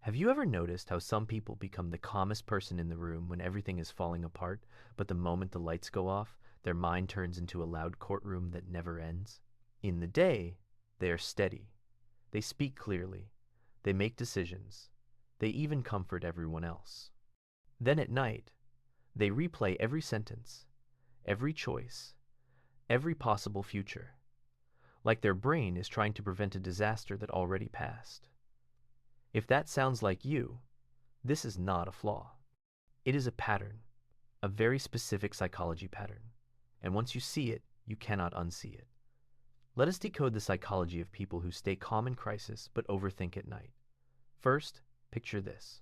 Have you ever noticed how some people become the calmest person in the room when everything is falling apart, but the moment the lights go off, their mind turns into a loud courtroom that never ends? In the day, they are steady. They speak clearly. They make decisions. They even comfort everyone else. Then at night, they replay every sentence, every choice, every possible future, like their brain is trying to prevent a disaster that already passed. If that sounds like you, this is not a flaw. It is a pattern, a very specific psychology pattern, and once you see it, you cannot unsee it. Let us decode the psychology of people who stay calm in crisis but overthink at night. First, picture this.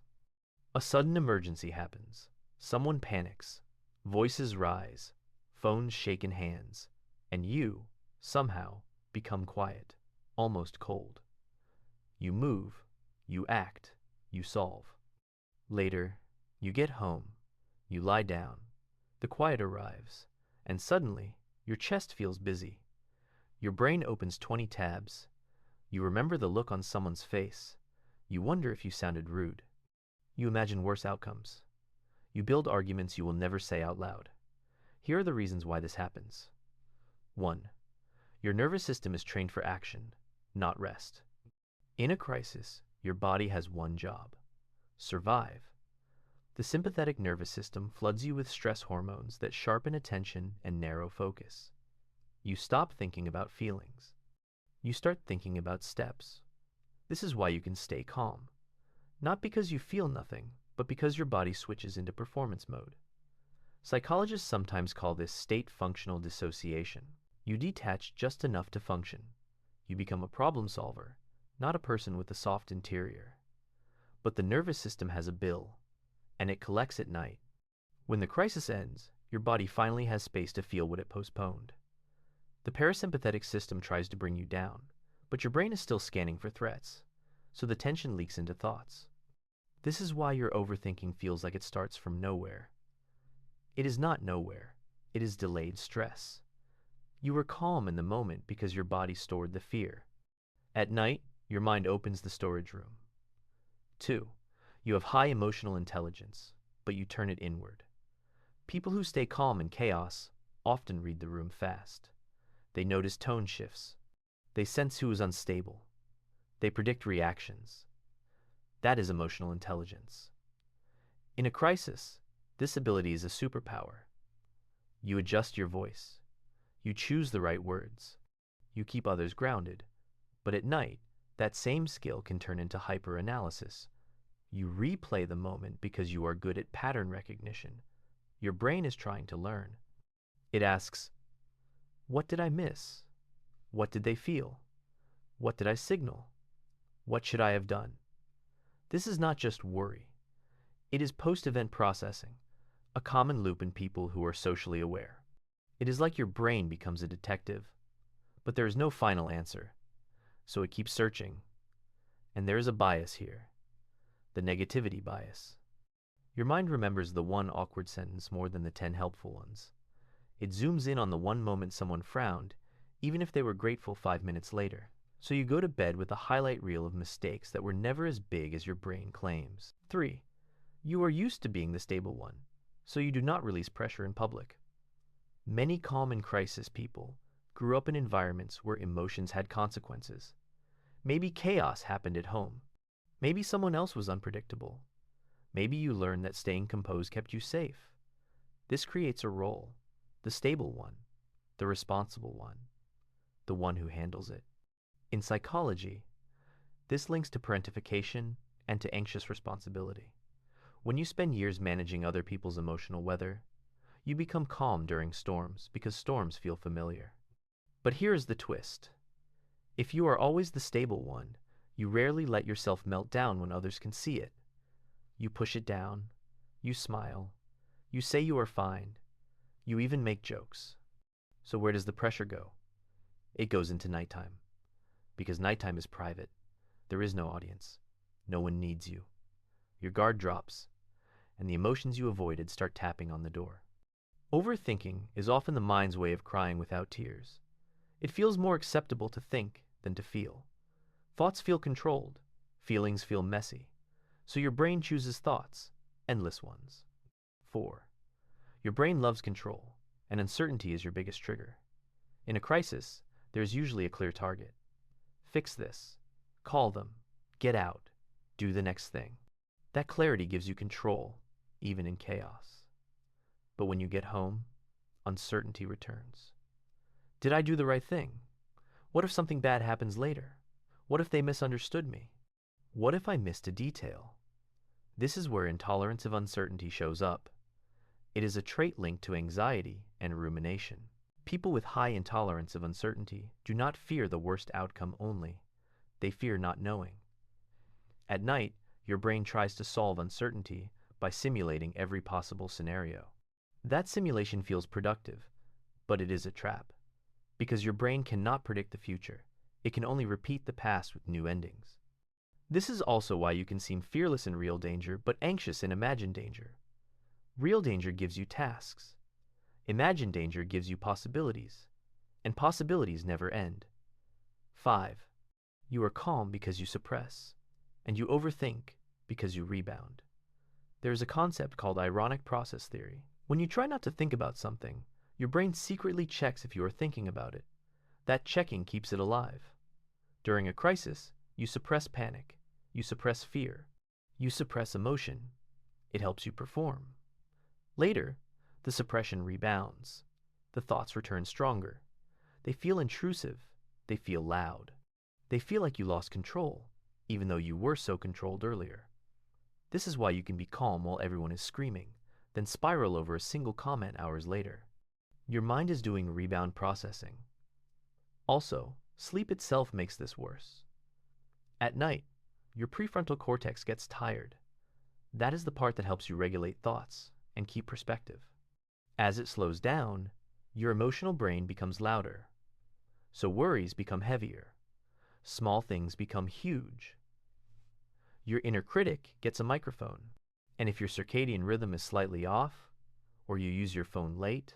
A sudden emergency happens. Someone panics. Voices rise. Phones shake in hands. And you, somehow, become quiet, almost cold. You move. You act. You solve. Later, you get home. You lie down. The quiet arrives. And suddenly, your chest feels busy. Your brain opens 20 tabs. You remember the look on someone's face. You wonder if you sounded rude. You imagine worse outcomes. You build arguments you will never say out loud. Here are the reasons why this happens. 1. Your nervous system is trained for action, not rest. In a crisis, your body has one job: survive. The sympathetic nervous system floods you with stress hormones that sharpen attention and narrow focus. You stop thinking about feelings. You start thinking about steps. This is why you can stay calm. Not because you feel nothing, but because your body switches into performance mode. Psychologists sometimes call this state functional dissociation. You detach just enough to function. You become a problem solver, not a person with a soft interior. But the nervous system has a bill, and it collects at night. When the crisis ends, your body finally has space to feel what it postponed. The parasympathetic system tries to bring you down, but your brain is still scanning for threats, so the tension leaks into thoughts. This is why your overthinking feels like it starts from nowhere. It is not nowhere. It is delayed stress. You were calm in the moment because your body stored the fear. At night, your mind opens the storage room. 2. You have high emotional intelligence, but you turn it inward. People who stay calm in chaos often read the room fast. They notice tone shifts. They sense who is unstable. They predict reactions. That is emotional intelligence. In a crisis, this ability is a superpower. You adjust your voice. You choose the right words. You keep others grounded. But at night, that same skill can turn into hyper-analysis. You replay the moment because you are good at pattern recognition. Your brain is trying to learn. It asks, what did I miss? What did they feel? What did I signal? What should I have done? This is not just worry. It is post-event processing, a common loop in people who are socially aware. It is like your brain becomes a detective, but there is no final answer, so it keeps searching. And there is a bias here, the negativity bias. Your mind remembers the one awkward sentence more than the 10 helpful ones. It zooms in on the one moment someone frowned, even if they were grateful 5 minutes later. So you go to bed with a highlight reel of mistakes that were never as big as your brain claims. 3. You are used to being the stable one, so you do not release pressure in public. Many calm and crisis people grew up in environments where emotions had consequences. Maybe chaos happened at home. Maybe someone else was unpredictable. Maybe you learned that staying composed kept you safe. This creates a role, the stable one, the responsible one, the one who handles it. In psychology, this links to parentification and to anxious responsibility. When you spend years managing other people's emotional weather, you become calm during storms because storms feel familiar. But here is the twist. If you are always the stable one, you rarely let yourself melt down when others can see it. You push it down, you smile, you say you are fine, you even make jokes. So where does the pressure go? It goes into nighttime. Because nighttime is private. There is no audience. No one needs you. Your guard drops, and the emotions you avoided start tapping on the door. Overthinking is often the mind's way of crying without tears. It feels more acceptable to think than to feel. Thoughts feel controlled. Feelings feel messy. So your brain chooses thoughts, endless ones. 4. Your brain loves control, and uncertainty is your biggest trigger. In a crisis, there is usually a clear target. Fix this. Call them. Get out. Do the next thing. That clarity gives you control, even in chaos. But when you get home, uncertainty returns. Did I do the right thing? What if something bad happens later? What if they misunderstood me? What if I missed a detail? This is where intolerance of uncertainty shows up. It is a trait linked to anxiety and rumination. People with high intolerance of uncertainty do not fear the worst outcome only. They fear not knowing. At night, your brain tries to solve uncertainty by simulating every possible scenario. That simulation feels productive, but it is a trap. Because your brain cannot predict the future, it can only repeat the past with new endings. This is also why you can seem fearless in real danger but anxious in imagined danger. Real danger gives you tasks. Imagined danger gives you possibilities, and possibilities never end. 5. You are calm because you suppress, and you overthink because you rebound. There is a concept called ironic process theory. When you try not to think about something, your brain secretly checks if you are thinking about it. That checking keeps it alive. During a crisis, you suppress panic, you suppress fear, you suppress emotion. It helps you perform. Later, the suppression rebounds. The thoughts return stronger. They feel intrusive. They feel loud. They feel like you lost control, even though you were so controlled earlier. This is why you can be calm while everyone is screaming, then spiral over a single comment hours later. Your mind is doing rebound processing. Also, sleep itself makes this worse. At night, your prefrontal cortex gets tired. That is the part that helps you regulate thoughts and keep perspective. As it slows down, your emotional brain becomes louder. So worries become heavier. Small things become huge. Your inner critic gets a microphone. And if your circadian rhythm is slightly off, or you use your phone late,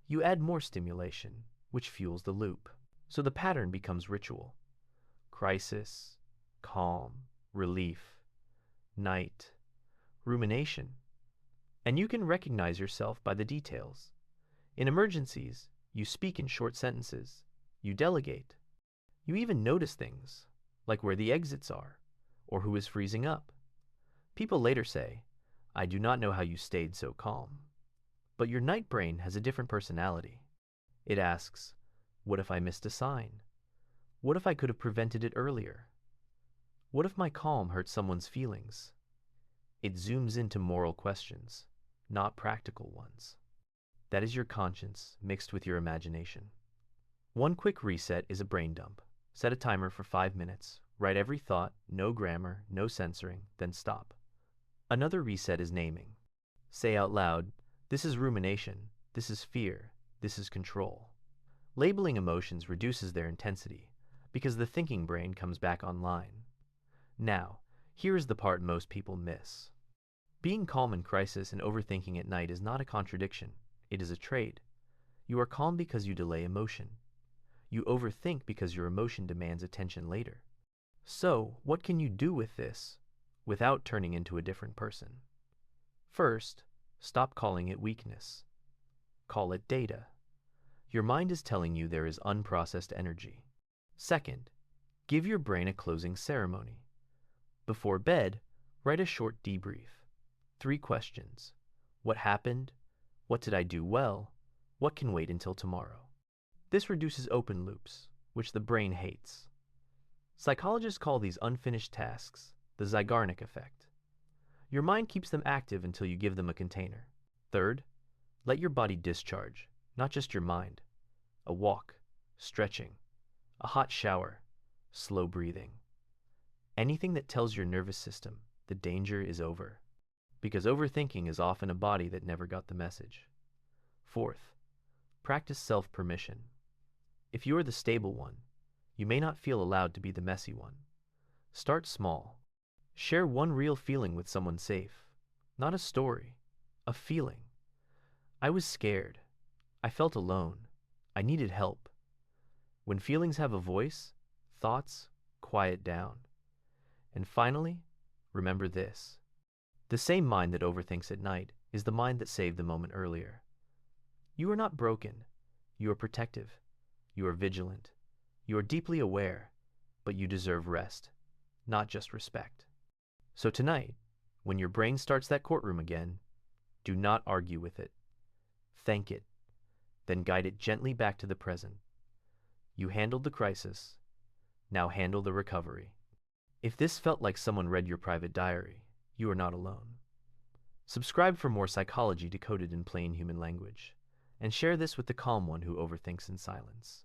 you add more stimulation, which fuels the loop. So the pattern becomes ritual. Crisis, calm, relief, night, rumination. And you can recognize yourself by the details. In emergencies, you speak in short sentences. You delegate. You even notice things, like where the exits are, or who is freezing up. People later say, "I do not know how you stayed so calm." But your night brain has a different personality. It asks, what if I missed a sign? What if I could have prevented it earlier? What if my calm hurt someone's feelings? It zooms into moral questions, not practical ones. That is your conscience mixed with your imagination. One quick reset is a brain dump. Set a timer for 5 minutes. Write every thought, no grammar, no censoring, then stop. Another reset is naming. Say out loud, this is rumination, this is fear, this is control. Labeling emotions reduces their intensity because the thinking brain comes back online. Now, here is the part most people miss. Being calm in crisis and overthinking at night is not a contradiction. It is a trait. You are calm because you delay emotion. You overthink because your emotion demands attention later. So, what can you do with this without turning into a different person? First, stop calling it weakness. Call it data. Your mind is telling you there is unprocessed energy. Second, give your brain a closing ceremony. Before bed, write a short debrief. 3 questions. What happened? What did I do well? What can wait until tomorrow? This reduces open loops, which the brain hates. Psychologists call these unfinished tasks the Zeigarnik effect. Your mind keeps them active until you give them a container. Third, let your body discharge, not just your mind. A walk, stretching, a hot shower, slow breathing. Anything that tells your nervous system the danger is over. Because overthinking is often a body that never got the message. Fourth, practice self-permission. If you are the stable one, you may not feel allowed to be the messy one. Start small. Share one real feeling with someone safe. Not a story, a feeling. I was scared. I felt alone. I needed help. When feelings have a voice, thoughts quiet down. And finally, Remember this. The same mind that overthinks at night is the mind that saved the moment earlier. You are not broken. You are protective. You are vigilant. You are deeply aware, but you deserve rest, not just respect. So tonight, when your brain starts that courtroom again, do not argue with it. Thank it, then guide it gently back to the present. You handled the crisis. Now handle the recovery. If this felt like someone read your private diary, you are not alone. Subscribe for more psychology decoded in plain human language, and share this with the calm one who overthinks in silence.